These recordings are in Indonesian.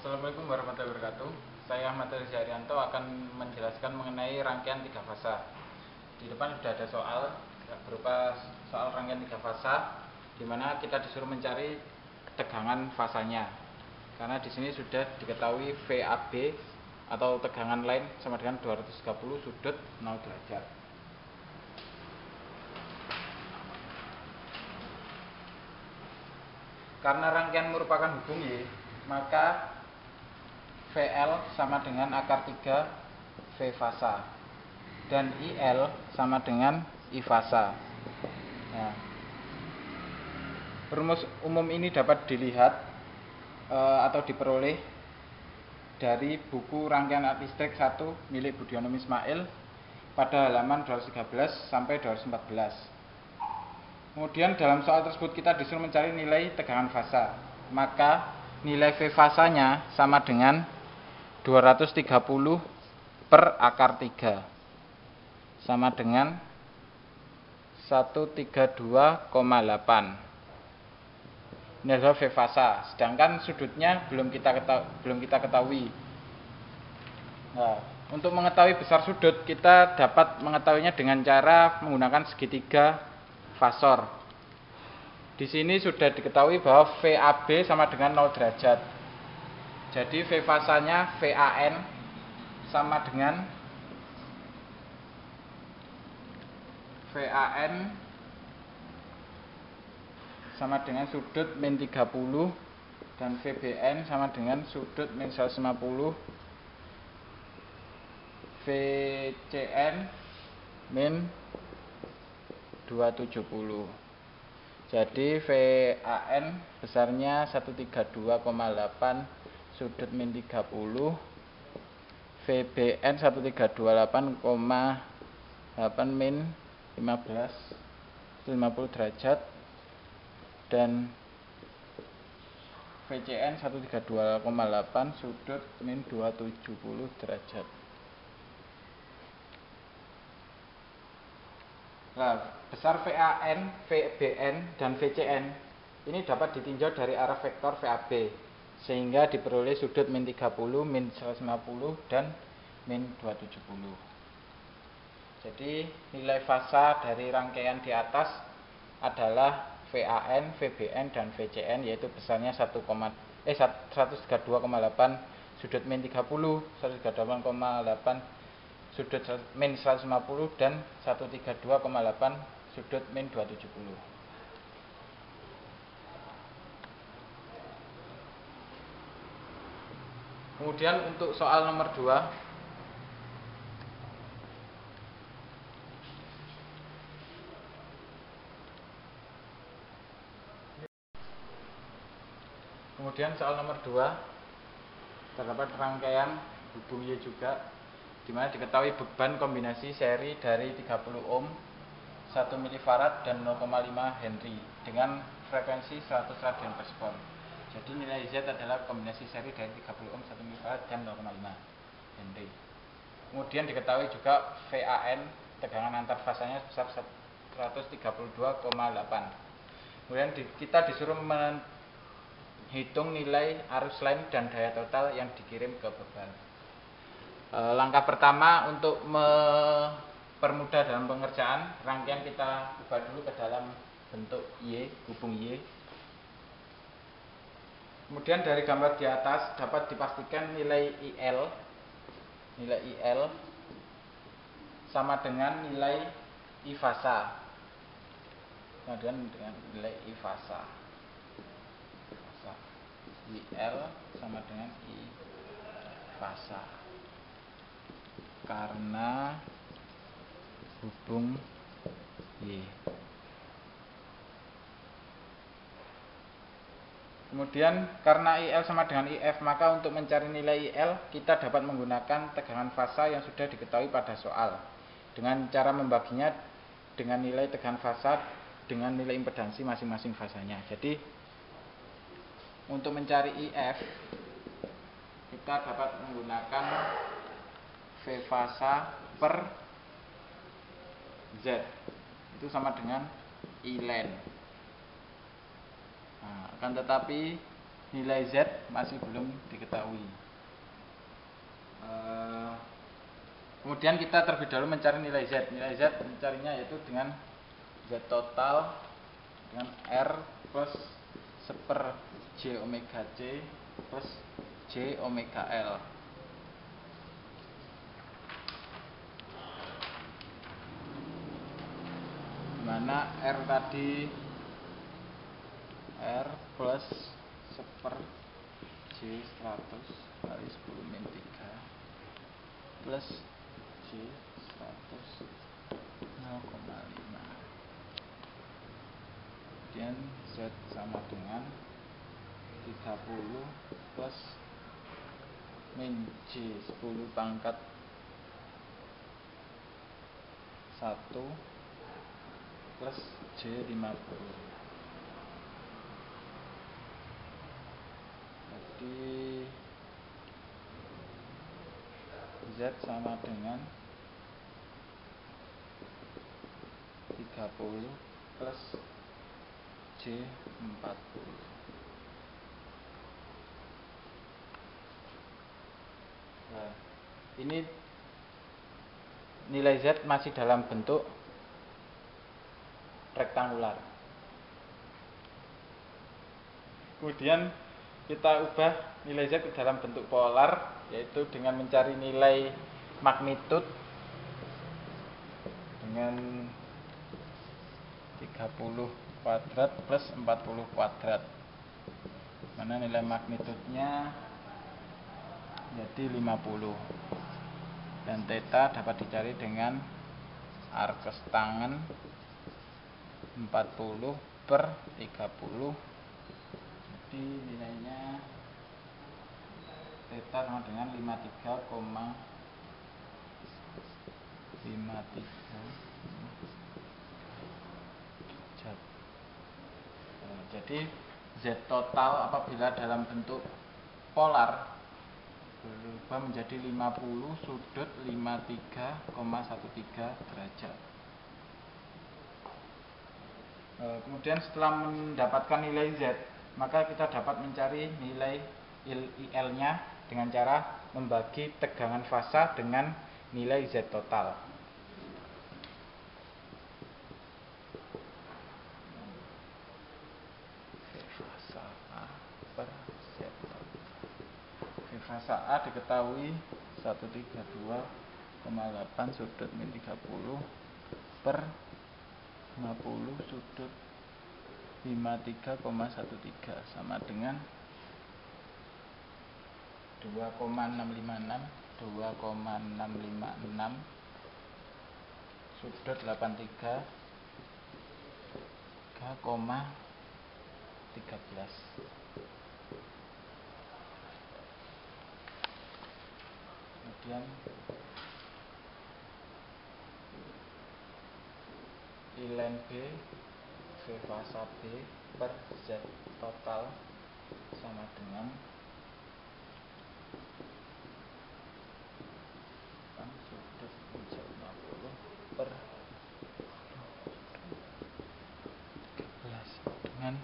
Assalamualaikum warahmatullahi wabarakatuh. Saya Ahmad Riza Arianto akan menjelaskan mengenai rangkaian tiga fasa. Di depan sudah ada soal berupa soal rangkaian tiga fasa, di mana kita disuruh mencari tegangan fasanya. Karena di sini sudah diketahui VAB atau tegangan line sama dengan 230 sudut 0 derajat. Karena rangkaian merupakan hubung Y, maka VL sama dengan akar 3 V fasa dan IL sama dengan I fasa. Nah, rumus umum ini dapat dilihat atau diperoleh dari buku Rangkaian Alat Listrik 1 milik Budiono Ismail pada halaman 213 sampai 214. Kemudian dalam soal tersebut kita disuruh mencari nilai tegangan fasa. Maka nilai V fasanya sama dengan 230 per akar 3 sama dengan 132,8. Ini adalah V fasa, sedangkan sudutnya belum kita ketahui. Nah, untuk mengetahui besar sudut kita dapat mengetahuinya dengan cara menggunakan segitiga fasor. Di sini sudah diketahui bahwa VAB sama dengan 0 derajat. Jadi V fasanya VAN sama dengan sudut min 30 dan VBN sama dengan sudut min 150, VCN min 270. Jadi VAN besarnya 132,8 sudut min 30, VBN 1328,8 min 50 derajat, dan VCN 132,8 sudut min 270 derajat. Nah, besar VAN, VBN, dan VCN ini dapat ditinjau dari arah vektor VAB, sehingga diperoleh sudut min 30, min 150, dan min 270. Jadi nilai fasa dari rangkaian di atas adalah VAN, VBN, dan VCN, yaitu besarnya 132,8 sudut min 30, 138,8 sudut min 150, dan 132,8 sudut min 270. Kemudian untuk soal nomor 2, terdapat rangkaian hubung Y juga, di mana diketahui beban kombinasi seri dari 30 ohm, 1 milifarad, dan 0,5 Henry dengan frekuensi 100 radian per sekon. Jadi nilai Z adalah kombinasi seri dari 30 ohm, 1 milifarad, dan 0,5 Henry. Kemudian diketahui juga VAN, tegangan antar fasanya sebesar 132,8. Kemudian kita disuruh menghitung nilai arus line dan daya total yang dikirim ke beban. Langkah pertama untuk mempermudah dalam pengerjaan, rangkaian kita ubah dulu ke dalam bentuk Y, hubung Y. Kemudian dari gambar di atas dapat dipastikan nilai IL sama dengan nilai I fasa. Kemudian dengan nilai I fasa. IL sama dengan I fasa. Karena hubung Y. Kemudian karena IL sama dengan IF, maka untuk mencari nilai IL kita dapat menggunakan tegangan fasa yang sudah diketahui pada soal, dengan cara membaginya dengan nilai tegangan fasa dengan nilai impedansi masing-masing fasanya. Jadi untuk mencari IF kita dapat menggunakan V fasa per Z, itu sama dengan I line. Nah, akan tetapi nilai Z masih belum diketahui. Kemudian kita terlebih dahulu mencari nilai Z. Nilai Z mencarinya yaitu dengan Z total dengan R plus 1/, J omega C plus J omega L. Mana R tadi R plus 1/, J 100 kali 10 min 3 plus J 100 0,5. Kemudian Z sama dengan 30 plus min J 10 pangkat 1 plus J 50. Jadi Z sama dengan 30 plus J 40. Nah, ini nilai Z masih dalam bentuk rektangular. Kemudian kita ubah nilai Z ke dalam bentuk polar, yaitu dengan mencari nilai magnitude dengan 30 kuadrat plus 40 kuadrat. Mana nilai magnitudenya jadi 50. Dan theta dapat dicari dengan arkes tangan 40 per 30. Jadi nilainya theta sama dengan 53,53. Jadi Z total apabila dalam bentuk polar berubah menjadi 50 sudut 53,13 derajat. Kemudian setelah mendapatkan nilai Z, maka kita dapat mencari nilai IL-nya dengan cara membagi tegangan fasa dengan nilai Z total. Fasa A per Z total. Fasa A diketahui 132,8 sudut min 30 per 50 sudut 53,13 sama dengan 2,656 sudut 83 3,13. Kemudian I-line B, V fasa B per Z total sama dengan sudut 50 per 13 dengan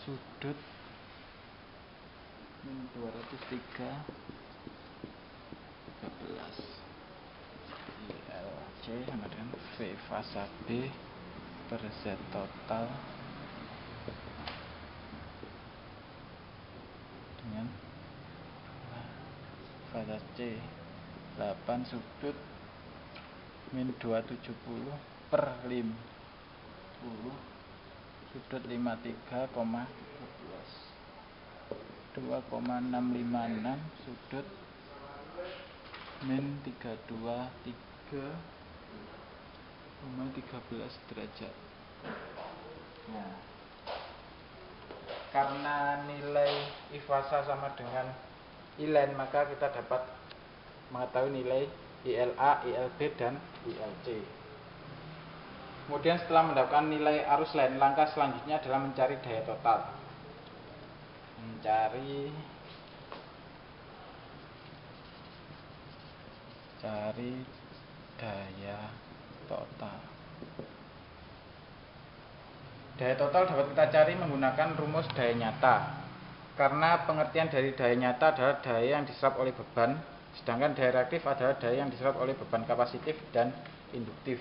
sudut min 203 13. ILC sama dengan V fasa B per Z total dengan fasa C 8 sudut min 270 per 50 sudut 53,13. 2,656 sudut min 323,13 derajat. Nah, karena nilai I fasa sama dengan I-line, maka kita dapat mengetahui nilai ILA, ILB, dan ILC. Kemudian setelah mendapatkan nilai arus line, langkah selanjutnya adalah mencari daya total. Cari daya total. Daya total dapat kita cari menggunakan rumus daya nyata. Karena pengertian dari daya nyata adalah daya yang diserap oleh beban, sedangkan daya reaktif adalah daya yang diserap oleh beban kapasitif dan induktif.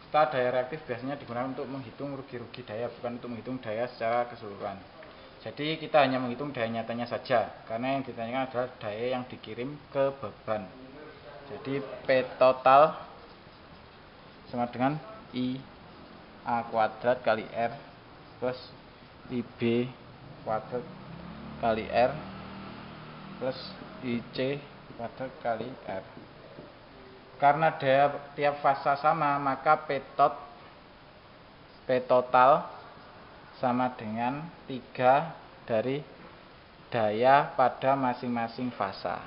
Setelah daya reaktif biasanya digunakan untuk menghitung rugi-rugi daya, bukan untuk menghitung daya secara keseluruhan. Jadi kita hanya menghitung daya nyatanya saja, karena yang ditanyakan adalah daya yang dikirim ke beban. Jadi P total sama dengan I A kuadrat kali R plus IB kuadrat kali R plus IC kuadrat kali R. Karena daya tiap fasa sama, maka P total sama dengan 3 dari daya pada masing-masing fasa.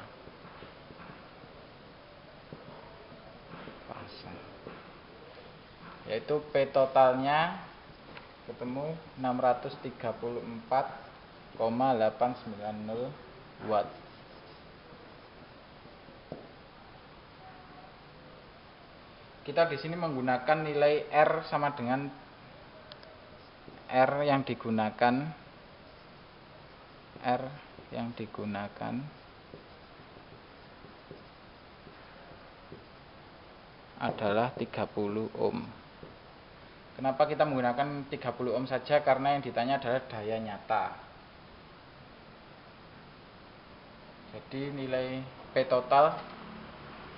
Yaitu P totalnya ketemu 634,890 watt. Kita di sini menggunakan nilai R sama dengan R yang digunakan adalah 30 ohm. Kenapa kita menggunakan 30 ohm saja? Karena yang ditanya adalah daya nyata. Jadi nilai P total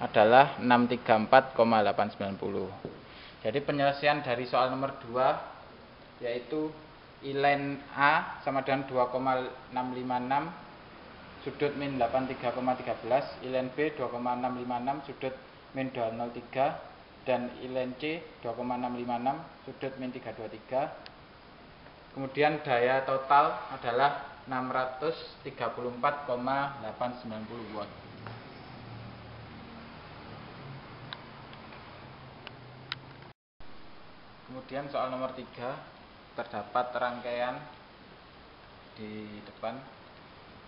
adalah 634,890. Jadi penyelesaian dari soal nomor 2 yaitu ilen A sama dengan 2,656 sudut min 83,13, ilen B 2,656 sudut min 203, dan ilen C 2,656 sudut min 323. Kemudian daya total adalah 634,890 watt. Kemudian soal nomor 3 terdapat rangkaian di depan,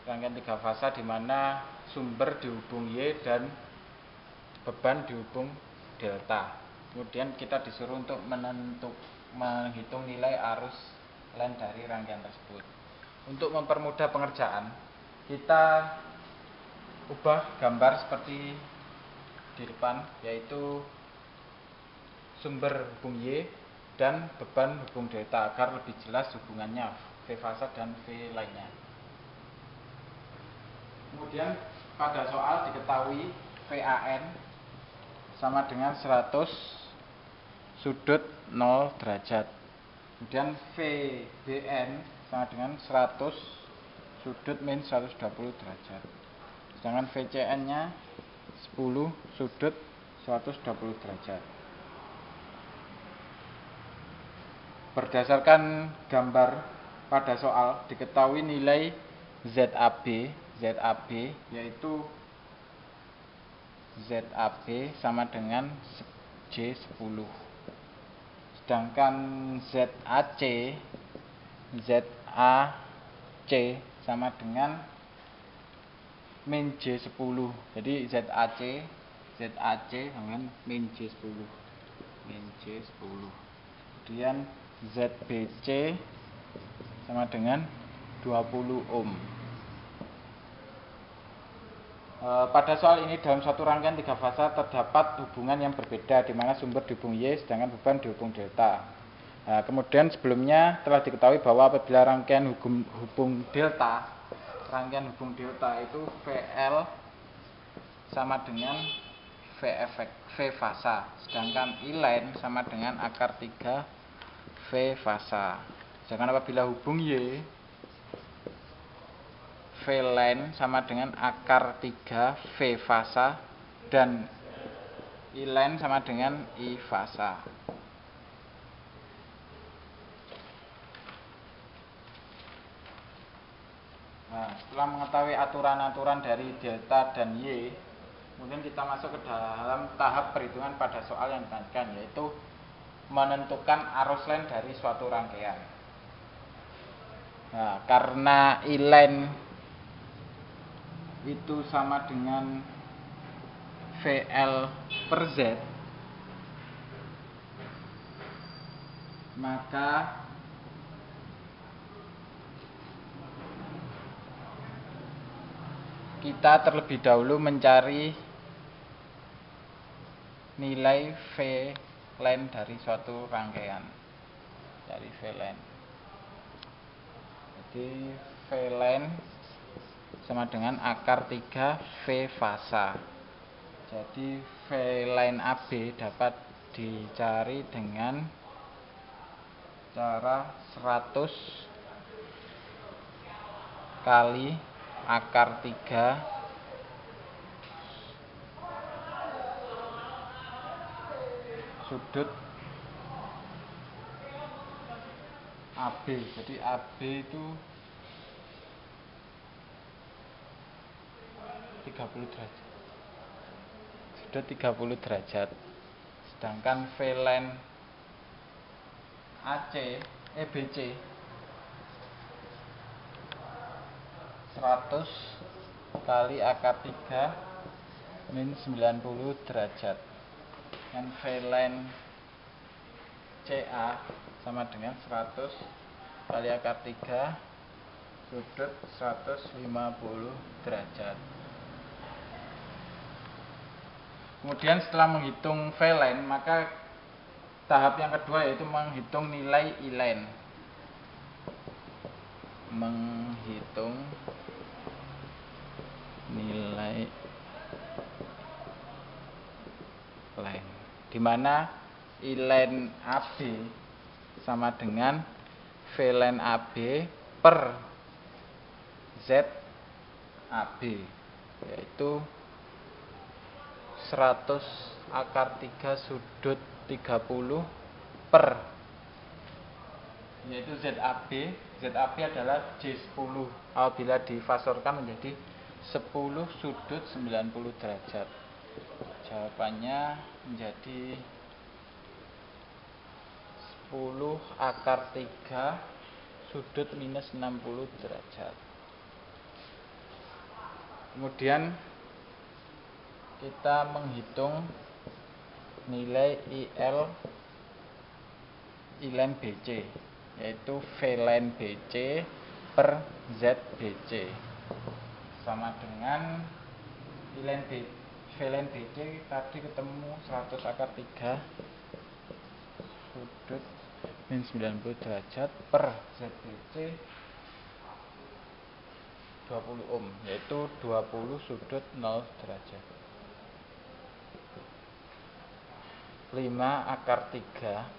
rangkaian 3 fasa di mana sumber dihubung Y dan beban dihubung delta. Kemudian kita disuruh untuk menghitung nilai arus line dari rangkaian tersebut. Untuk mempermudah pengerjaan, kita ubah gambar seperti di depan, yaitu sumber hubung Y dan beban hubung delta agar lebih jelas hubungannya V fasa dan V lainnya. Kemudian pada soal diketahui VAN sama dengan 100 sudut 0 derajat. Kemudian VBN sama dengan 100 sudut min 120 derajat. Sedangkan VCN nya 10 sudut 120 derajat. Berdasarkan gambar pada soal diketahui nilai ZAB yaitu ZAB sama dengan J10. Sedangkan ZAC sama dengan min J10. Jadi ZAC sama dengan min J10. Kemudian ZBC sama dengan 20 ohm. Pada soal ini dalam satu rangkaian 3 fasa terdapat hubungan yang berbeda di mana sumber dihubung Y sedangkan beban dihubung delta. Kemudian sebelumnya telah diketahui bahwa apabila rangkaian hubung delta itu VL sama dengan V fasa, sedangkan I-line sama dengan akar 3 V fasa. Sedangkan apabila hubung Y, V line sama dengan akar 3 V fasa dan I line sama dengan I fasa. Nah, setelah mengetahui aturan-aturan dari delta dan Y, kemudian kita masuk ke dalam tahap perhitungan pada soal yang ditanyakan, yaitu menentukan arus line dari suatu rangkaian. Nah, karena I line itu sama dengan VL per Z, maka kita terlebih dahulu mencari nilai V len dari suatu rangkaian. Cari V len. Jadi V len sama dengan akar 3 V fasa. Jadi V len AB dapat dicari dengan cara 100 kali akar 3 sudut AB. Jadi AB itu 30 derajat. Sudut 30 derajat. Sedangkan V len BC 100 kali akar 3 min 90 derajat. Dan V len CA sama dengan 100 kali akar 3 sudut 150 derajat. Kemudian setelah menghitung V len, maka tahap yang kedua yaitu menghitung nilai I len. Menghitung nilai len, di mana I len AB sama dengan V len AB per Z AB, yaitu 100 akar 3 sudut 30 per, yaitu ZAB. ZAB adalah J10 apabila difasorkan menjadi 10 sudut 90 derajat. Jawabannya menjadi 10 akar 3 sudut minus 60 derajat. Kemudian kita menghitung nilai I len BC, yaitu V len BC per Z BC sama dengan V len BC tadi ketemu 100 akar 3 sudut min 90 derajat per Z BC 20 ohm, yaitu 20 sudut 0 derajat. 5 akar 3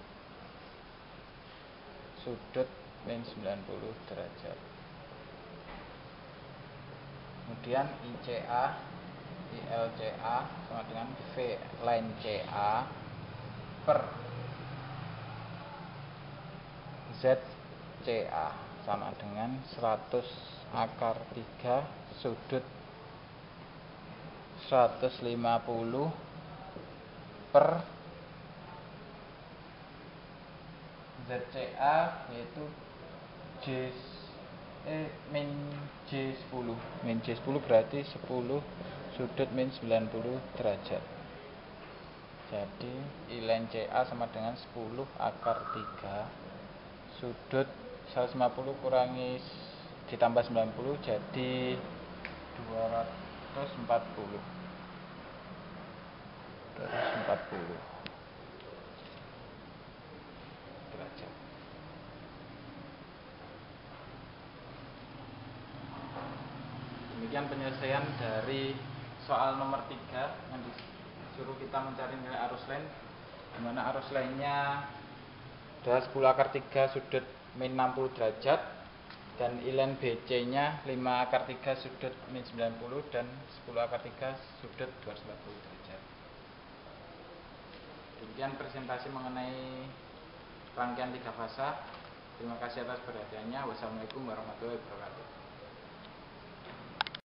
sudut min 90 derajat. Kemudian ICA ILCA sama dengan V len CA per ZCA sama dengan 100 akar 3 sudut 150 per ZCA, yaitu min J10 berarti 10 sudut min 90 derajat. Jadi I len CA sama dengan 10 akar 3 sudut 150 kurangi ditambah 90 jadi 240 derajat. Demikian penyelesaian dari soal nomor 3 yang disuruh kita mencari nilai arus len, di mana arus lennya adalah 10 akar 3 sudut min 60 derajat dan I len BC nya 5 akar 3 sudut min 90 dan 10 akar 3 sudut 240 derajat. Demikian presentasi mengenai rangkaian 3 fasa. Terima kasih atas perhatiannya. Wassalamualaikum warahmatullahi wabarakatuh.